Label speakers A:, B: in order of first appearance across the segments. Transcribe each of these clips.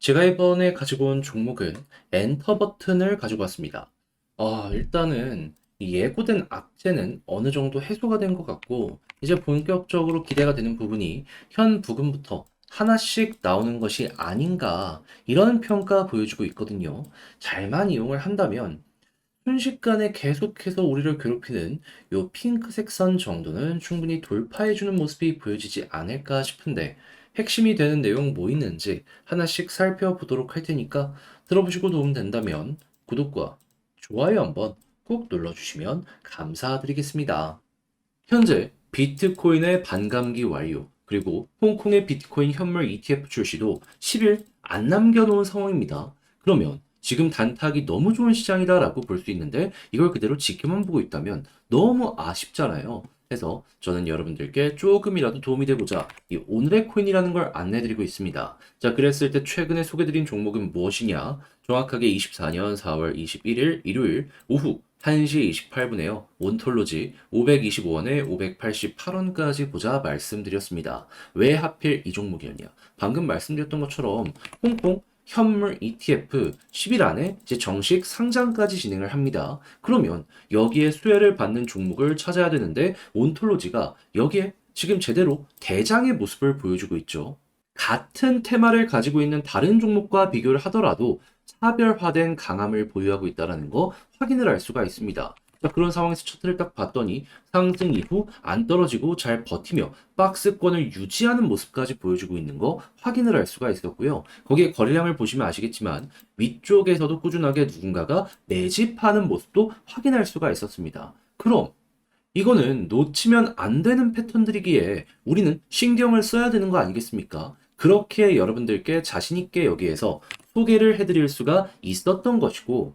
A: 제가 이번에 가지고 온 종목은 엔터 버튼을 가지고 왔습니다. 일단은 이 예고된 악재는 어느 정도 해소가 된 것 같고, 이제 본격적으로 기대가 되는 부분이 현 부근부터 하나씩 나오는 것이 아닌가, 이런 평가 보여주고 있거든요. 잘만 이용을 한다면 순식간에 계속해서 우리를 괴롭히는 요 핑크색 선 정도는 충분히 돌파해주는 모습이 보여지지 않을까 싶은데, 핵심이 되는 내용 뭐 있는지 하나씩 살펴보도록 할 테니까 들어보시고 도움된다면 구독과 좋아요 한번 꼭 눌러주시면 감사드리겠습니다. 현재 비트코인의 반감기 완료, 그리고 홍콩의 비트코인 현물 ETF 출시도 10일 안 남겨놓은 상황입니다. 그러면 지금 단타하기 너무 좋은 시장이다라고 볼 수 있는데 이걸 그대로 지켜만 보고 있다면 너무 아쉽잖아요. 그래서 저는 여러분들께 조금이라도 도움이 되고자 이 오늘의 코인이라는 걸 안내드리고 있습니다. 자, 그랬을 때 최근에 소개드린 종목은 무엇이냐? 정확하게 24년 4월 21일 일요일 오후 1시 28분에요. 온톨로지 525원에 588원까지 보자 말씀드렸습니다. 왜 하필 이 종목이었냐? 방금 말씀드렸던 것처럼 홍콩 현물 ETF 10일 안에 이제 정식 상장까지 진행을 합니다. 그러면 여기에 수혜를 받는 종목을 찾아야 되는데 온톨로지가 여기에 지금 제대로 대장의 모습을 보여주고 있죠. 같은 테마를 가지고 있는 다른 종목과 비교를 하더라도 차별화된 강함을 보유하고 있다는 거 확인을 할 수가 있습니다. 자, 그런 상황에서 차트를 딱 봤더니 상승 이후 안 떨어지고 잘 버티며 박스권을 유지하는 모습까지 보여주고 있는 거 확인을 할 수가 있었고요. 거기에 거래량을 보시면 아시겠지만 위쪽에서도 꾸준하게 누군가가 매집하는 모습도 확인할 수가 있었습니다. 그럼 이거는 놓치면 안 되는 패턴들이기에 우리는 신경을 써야 되는 거 아니겠습니까? 그렇게 여러분들께 자신있게 여기에서 소개를 해드릴 수가 있었던 것이고,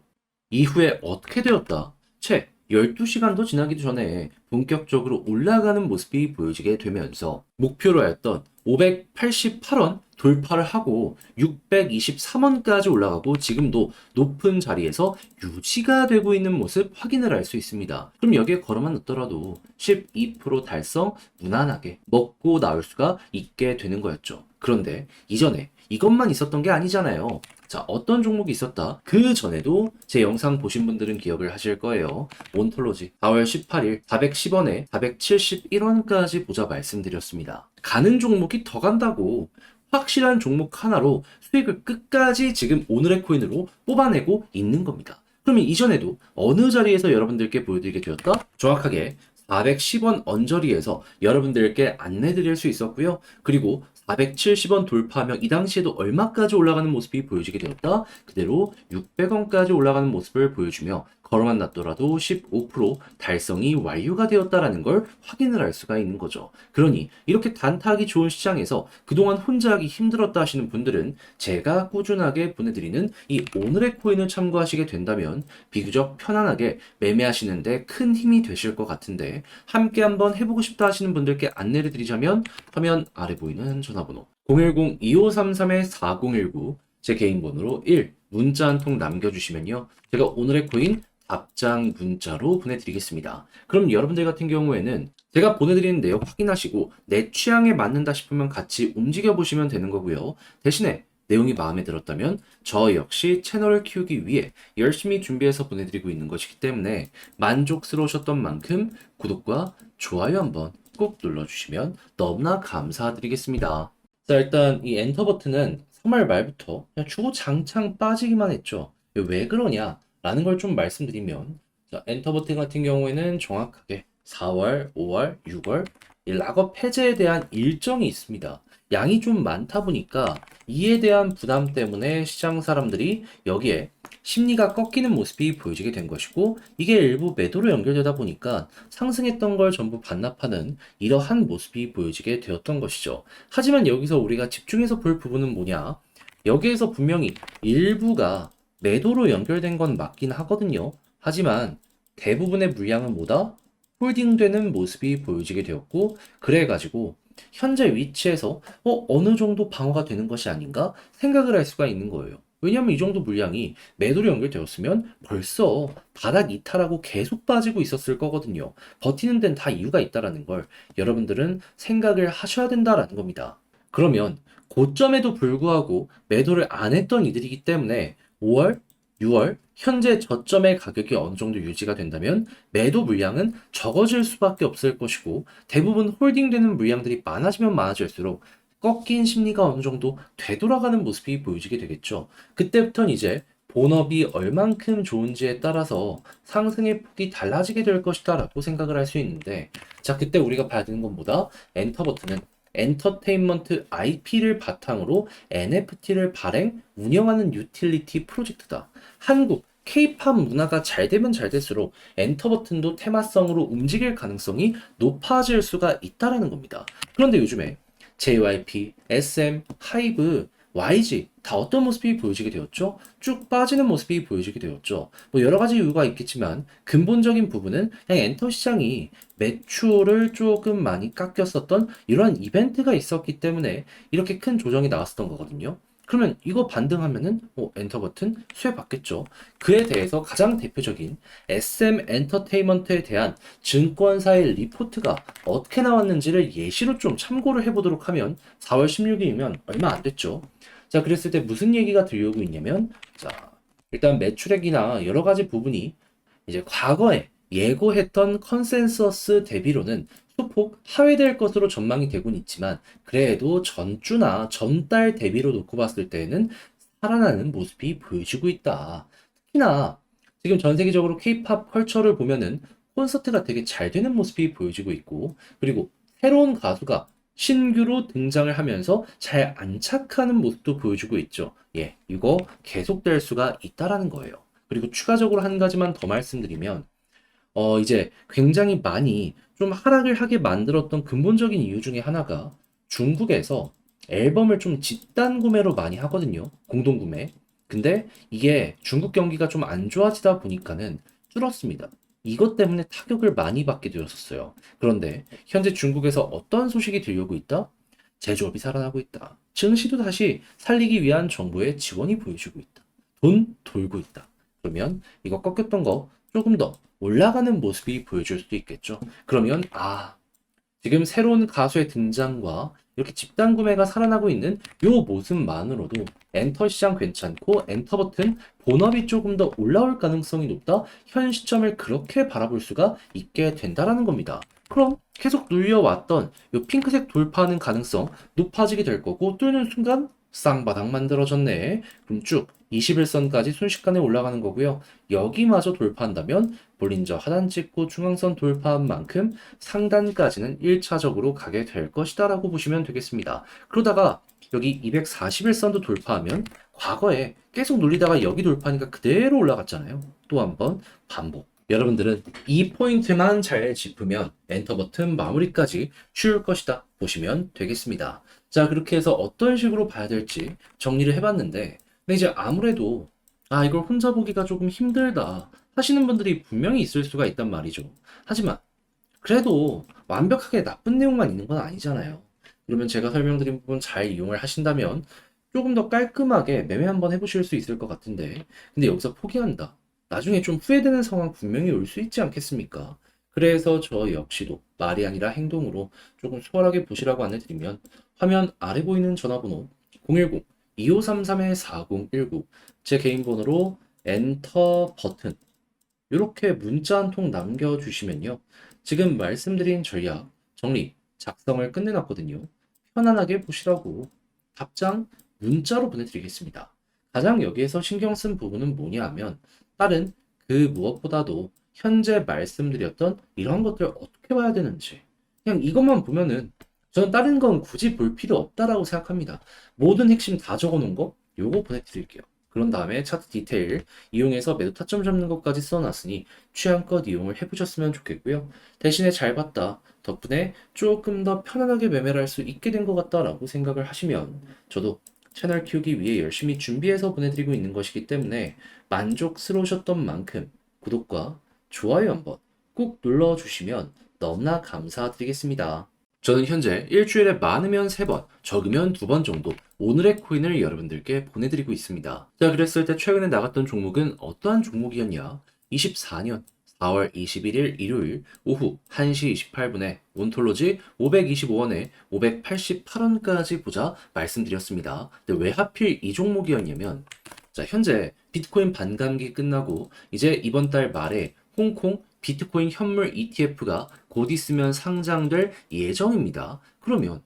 A: 이후에 어떻게 되었다? 채 12시간도 지나기도 전에 본격적으로 올라가는 모습이 보여지게 되면서 목표로 했던 588원 돌파를 하고 623원까지 올라가고 지금도 높은 자리에서 유지가 되고 있는 모습 확인을 할 수 있습니다. 그럼 여기에 걸어만 넣더라도 12% 달성 무난하게 먹고 나올 수가 있게 되는 거였죠. 그런데 이전에 이것만 있었던 게 아니잖아요. 자, 어떤 종목이 있었다? 그 전에도 제 영상 보신 분들은 기억을 하실 거예요. 온톨로지 4월 18일 410원에 471원까지 보자 말씀드렸습니다. 가는 종목이 더 간다고 확실한 종목 하나로 수익을 끝까지 지금 오늘의 코인으로 뽑아내고 있는 겁니다. 그러면 이전에도 어느 자리에서 여러분들께 보여드리게 되었다? 정확하게 410원 언저리에서 여러분들께 안내드릴 수 있었고요. 그리고 470원 돌파하면 이 당시에도 얼마까지 올라가는 모습이 보여지게 되었다? 그대로 600원까지 올라가는 모습을 보여주며 걸어만 놨더라도 15% 달성이 완료가 되었다라는 걸 확인을 할 수가 있는 거죠. 그러니 이렇게 단타하기 좋은 시장에서 그동안 혼자 하기 힘들었다 하시는 분들은 제가 꾸준하게 보내드리는 이 오늘의 코인을 참고하시게 된다면 비교적 편안하게 매매하시는데 큰 힘이 되실 것 같은데 함께 한번 해보고 싶다 하시는 분들께 안내를 드리자면 화면 아래 보이는 전화번호 010-2533-4019 제 개인 번호로 1 문자 한 통 남겨주시면요. 제가 오늘의 코인 답장 문자로 보내드리겠습니다. 그럼 여러분들 같은 경우에는 제가 보내드리는 내용 확인하시고 내 취향에 맞는다 싶으면 같이 움직여 보시면 되는 거고요. 대신에 내용이 마음에 들었다면 저 역시 채널을 키우기 위해 열심히 준비해서 보내드리고 있는 것이기 때문에 만족스러우셨던 만큼 구독과 좋아요 한번 꼭 눌러주시면 너무나 감사드리겠습니다. 자, 일단 이 엔터 버튼은 3월 말부터 그냥 주구장창 빠지기만 했죠. 왜 그러냐? 라는 걸 좀 말씀드리면, 자, 엔터 버튼 같은 경우에는 정확하게 4월, 5월, 6월 이 락업 해제에 대한 일정이 있습니다. 양이 좀 많다 보니까 이에 대한 부담 때문에 시장 사람들이 여기에 심리가 꺾이는 모습이 보여지게 된 것이고, 이게 일부 매도로 연결되다 보니까 상승했던 걸 전부 반납하는 이러한 모습이 보여지게 되었던 것이죠. 하지만 여기서 우리가 집중해서 볼 부분은 뭐냐? 여기에서 분명히 일부가 매도로 연결된 건 맞긴 하거든요. 하지만 대부분의 물량은 뭐다? 홀딩되는 모습이 보여지게 되었고, 그래가지고 현재 위치에서 어느 정도 방어가 되는 것이 아닌가 생각을 할 수가 있는 거예요. 왜냐하면 이 정도 물량이 매도로 연결되었으면 벌써 바닥 이탈하고 계속 빠지고 있었을 거거든요. 버티는 데는 다 이유가 있다라는 걸 여러분들은 생각을 하셔야 된다라는 겁니다. 그러면 고점에도 불구하고 매도를 안 했던 이들이기 때문에 5월, 6월 현재 저점의 가격이 어느 정도 유지가 된다면 매도 물량은 적어질 수밖에 없을 것이고 대부분 홀딩되는 물량들이 많아지면 많아질수록 꺾인 심리가 어느 정도 되돌아가는 모습이 보여지게 되겠죠. 그때부터는 이제 본업이 얼만큼 좋은지에 따라서 상승의 폭이 달라지게 될 것이다 라고 생각을 할 수 있는데, 자, 그때 우리가 봐야 되는 건 뭐다? 엔터 버튼은 엔터테인먼트 IP를 바탕으로 NFT를 발행, 운영하는 유틸리티 프로젝트다. 한국 K-팝 문화가 잘 되면 잘 될수록 엔터 버튼도 테마성으로 움직일 가능성이 높아질 수가 있다라는 겁니다. 그런데 요즘에 JYP, SM, 하이브, YG 다 어떤 모습이 보여지게 되었죠? 쭉 빠지는 모습이 보여지게 되었죠. 뭐 여러 가지 이유가 있겠지만 근본적인 부분은 그냥 엔터 시장이 매출을 조금 많이 깎였었던 이러한 이벤트가 있었기 때문에 이렇게 큰 조정이 나왔었던 거거든요. 그러면 이거 반등하면은 엔터 버튼 수혜 받겠죠. 그에 대해서 가장 대표적인 SM 엔터테인먼트에 대한 증권사의 리포트가 어떻게 나왔는지를 예시로 좀 참고를 해보도록 하면 4월 16일이면 얼마 안 됐죠. 자, 그랬을 때 무슨 얘기가 들려오고 있냐면, 자, 일단 매출액이나 여러 가지 부분이 이제 과거에 예고했던 컨센서스 대비로는 소폭 하회될 것으로 전망이 되곤 있지만, 그래도 전주나 전달 대비로 놓고 봤을 때는 살아나는 모습이 보여지고 있다. 특히나 지금 전 세계적으로 K-팝 컬처를 보면은 콘서트가 되게 잘 되는 모습이 보여지고 있고, 그리고 새로운 가수가 신규로 등장을 하면서 잘 안착하는 모습도 보여주고 있죠. 예, 이거 계속될 수가 있다라는 거예요. 그리고 추가적으로 한 가지만 더 말씀드리면, 이제 굉장히 많이 좀 하락을 하게 만들었던 근본적인 이유 중에 하나가 중국에서 앨범을 좀 집단 구매로 많이 하거든요. 공동 구매. 근데 이게 중국 경기가 좀 안 좋아지다 보니까는 줄었습니다. 이것 때문에 타격을 많이 받게 되었었어요. 그런데 현재 중국에서 어떤 소식이 들려오고 있다? 제조업이 살아나고 있다. 증시도 다시 살리기 위한 정부의 지원이 보여주고 있다. 돈 돌고 있다. 그러면 이거 꺾였던 거 조금 더 올라가는 모습이 보여줄 수도 있겠죠. 그러면 지금 새로운 가수의 등장과 이렇게 집단 구매가 살아나고 있는 요 모습만으로도 엔터 시장 괜찮고 엔터 버튼 본업이 조금 더 올라올 가능성이 높다. 현 시점을 그렇게 바라볼 수가 있게 된다라는 겁니다. 그럼 계속 눌려왔던 요 핑크색 돌파하는 가능성 높아지게 될 거고, 뚫는 순간 쌍바닥 만들어졌네. 그럼 쭉 21선까지 순식간에 올라가는 거고요. 여기마저 돌파한다면 볼린저 하단 찍고 중앙선 돌파한 만큼 상단까지는 1차적으로 가게 될 것이다 라고 보시면 되겠습니다. 그러다가 여기 241선도 돌파하면 과거에 계속 눌리다가 여기 돌파하니까 그대로 올라갔잖아요. 또 한번 반복. 여러분들은 이 포인트만 잘 짚으면 엔터 버튼 마무리까지 쉬울 것이다 보시면 되겠습니다. 자, 그렇게 해서 어떤 식으로 봐야 될지 정리를 해봤는데, 근데 이제 아무래도 이걸 혼자 보기가 조금 힘들다 하시는 분들이 분명히 있을 수가 있단 말이죠. 하지만 그래도 완벽하게 나쁜 내용만 있는 건 아니잖아요. 그러면 제가 설명드린 부분 잘 이용을 하신다면 조금 더 깔끔하게 매매 한번 해보실 수 있을 것 같은데, 근데 여기서 포기한다. 나중에 좀 후회되는 상황 분명히 올 수 있지 않겠습니까? 그래서 저 역시도 말이 아니라 행동으로 조금 수월하게 보시라고 안내드리면, 화면 아래 보이는 전화번호 010-2533-4019, 제 개인 번호로 엔터 버튼 이렇게 문자 한 통 남겨주시면요. 지금 말씀드린 전략 정리 작성을 끝내놨거든요. 편안하게 보시라고 답장 문자로 보내드리겠습니다. 가장 여기에서 신경 쓴 부분은 뭐냐 하면, 다른 그 무엇보다도 현재 말씀드렸던 이런 것들 어떻게 봐야 되는지, 그냥 이것만 보면은 저는 다른 건 굳이 볼 필요 없다라고 생각합니다. 모든 핵심 다 적어놓은 거 요거 보내드릴게요. 그런 다음에 차트 디테일 이용해서 매도 타점 잡는 것까지 써놨으니 취향껏 이용을 해보셨으면 좋겠고요. 대신에 잘 봤다 덕분에 조금 더 편안하게 매매를 할 수 있게 된 것 같다라고 생각을 하시면, 저도 채널 키우기 위해 열심히 준비해서 보내드리고 있는 것이기 때문에 만족스러우셨던 만큼 구독과 좋아요 한번 꼭 눌러주시면 너무나 감사드리겠습니다. 저는 현재 일주일에 많으면 3번, 적으면 2번 정도 오늘의 코인을 여러분들께 보내드리고 있습니다. 자, 그랬을 때 최근에 나갔던 종목은 어떠한 종목이었냐? 24년 4월 21일 일요일 오후 1시 28분에 몬톨로지 525원에 588원까지 보자 말씀드렸습니다. 근데 왜 하필 이 종목이었냐면, 자, 현재 비트코인 반감기 끝나고 이제 이번 달 말에 홍콩 비트코인 현물 ETF가 곧 있으면 상장될 예정입니다. 그러면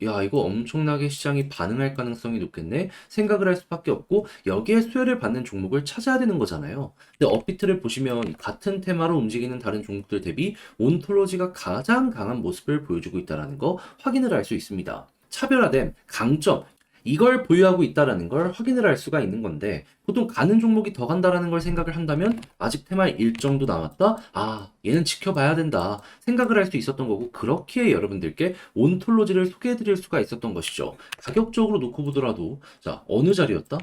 A: 야, 이거 엄청나게 시장이 반응할 가능성이 높겠네 생각을 할 수밖에 없고, 여기에 수혜를 받는 종목을 찾아야 되는 거잖아요. 근데 업비트를 보시면 같은 테마로 움직이는 다른 종목들 대비 온톨로지가 가장 강한 모습을 보여주고 있다는 거 확인을 할 수 있습니다. 차별화됨, 강점, 이걸 보유하고 있다는 걸 확인을 할 수가 있는 건데, 보통 가는 종목이 더 간다라는 걸 생각을 한다면 아직 테마의 일정도 남았다. 아, 얘는 지켜봐야 된다 생각을 할 수 있었던 거고, 그렇기에 여러분들께 온톨로지를 소개해 드릴 수가 있었던 것이죠. 가격적으로 놓고 보더라도 자, 어느 자리였다?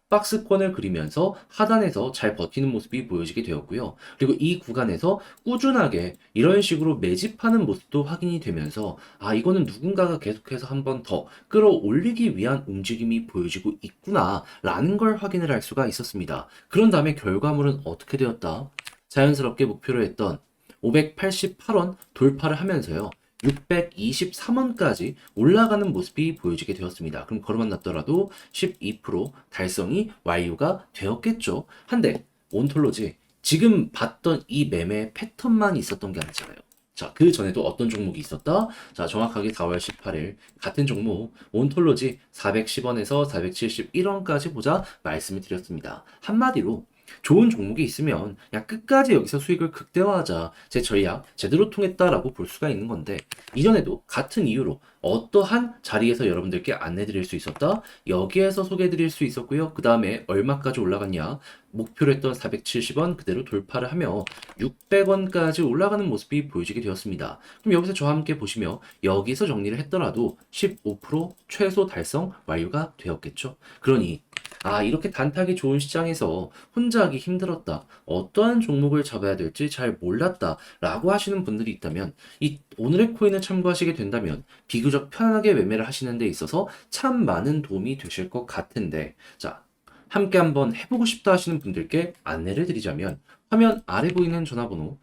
A: 박스권을 그리면서 하단에서 잘 버티는 모습이 보여지게 되었고요. 그리고 이 구간에서 꾸준하게 이런 식으로 매집하는 모습도 확인이 되면서, 아, 이거는 누군가가 계속해서 한 번 더 끌어올리기 위한 움직임이 보여지고 있구나 라는 걸 확인을 할 수가 있었습니다. 그런 다음에 결과물은 어떻게 되었다? 자연스럽게 목표로 했던 588원 돌파를 하면서요, 623원까지 올라가는 모습이 보여지게 되었습니다. 그럼 걸어만 놨더라도 12% 달성이 완료가 되었겠죠. 한데 온톨로지 지금 봤던 이 매매 패턴만 있었던 게 아니잖아요. 자, 그 전에도 어떤 종목이 있었다? 자, 정확하게 4월 18일 같은 종목 온톨로지 410원에서 471원까지 보자 말씀을 드렸습니다. 한마디로 좋은 종목이 있으면 그냥 끝까지 여기서 수익을 극대화하자, 제 전략 제대로 통했다라고 볼 수가 있는 건데, 이전에도 같은 이유로 어떠한 자리에서 여러분들께 안내 드릴 수 있었다, 여기에서 소개해 드릴 수 있었고요. 그 다음에 얼마까지 올라갔냐, 목표로 했던 470원 그대로 돌파를 하며 600원까지 올라가는 모습이 보여지게 되었습니다. 그럼 여기서 저와 함께 보시며 여기서 정리를 했더라도 15% 최소 달성 완료가 되었겠죠. 그러니 아, 이렇게 단타기 좋은 시장에서 혼자 하기 힘들었다, 어떠한 종목을 잡아야 될지 잘 몰랐다 라고 하시는 분들이 있다면, 이 오늘의 코인을 참고하시게 된다면 비교적 편하게 매매를 하시는 데 있어서 참 많은 도움이 되실 것 같은데, 자, 함께 한번 해보고 싶다 하시는 분들께 안내를 드리자면, 화면 아래 보이는 전화번호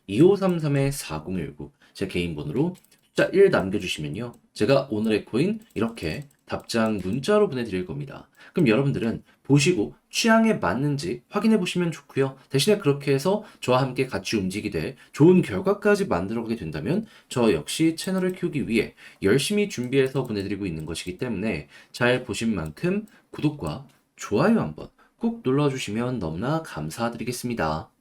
A: 010-2533-4019 제 개인 번호로 숫자 1 남겨주시면요, 제가 오늘의 코인 이렇게 답장 문자로 보내드릴 겁니다. 그럼 여러분들은 보시고 취향에 맞는지 확인해 보시면 좋고요. 대신에 그렇게 해서 저와 함께 같이 움직이되 좋은 결과까지 만들어가게 된다면 저 역시 채널을 키우기 위해 열심히 준비해서 보내드리고 있는 것이기 때문에 잘 보신 만큼 구독과 좋아요 한번 꼭 눌러주시면 너무나 감사드리겠습니다.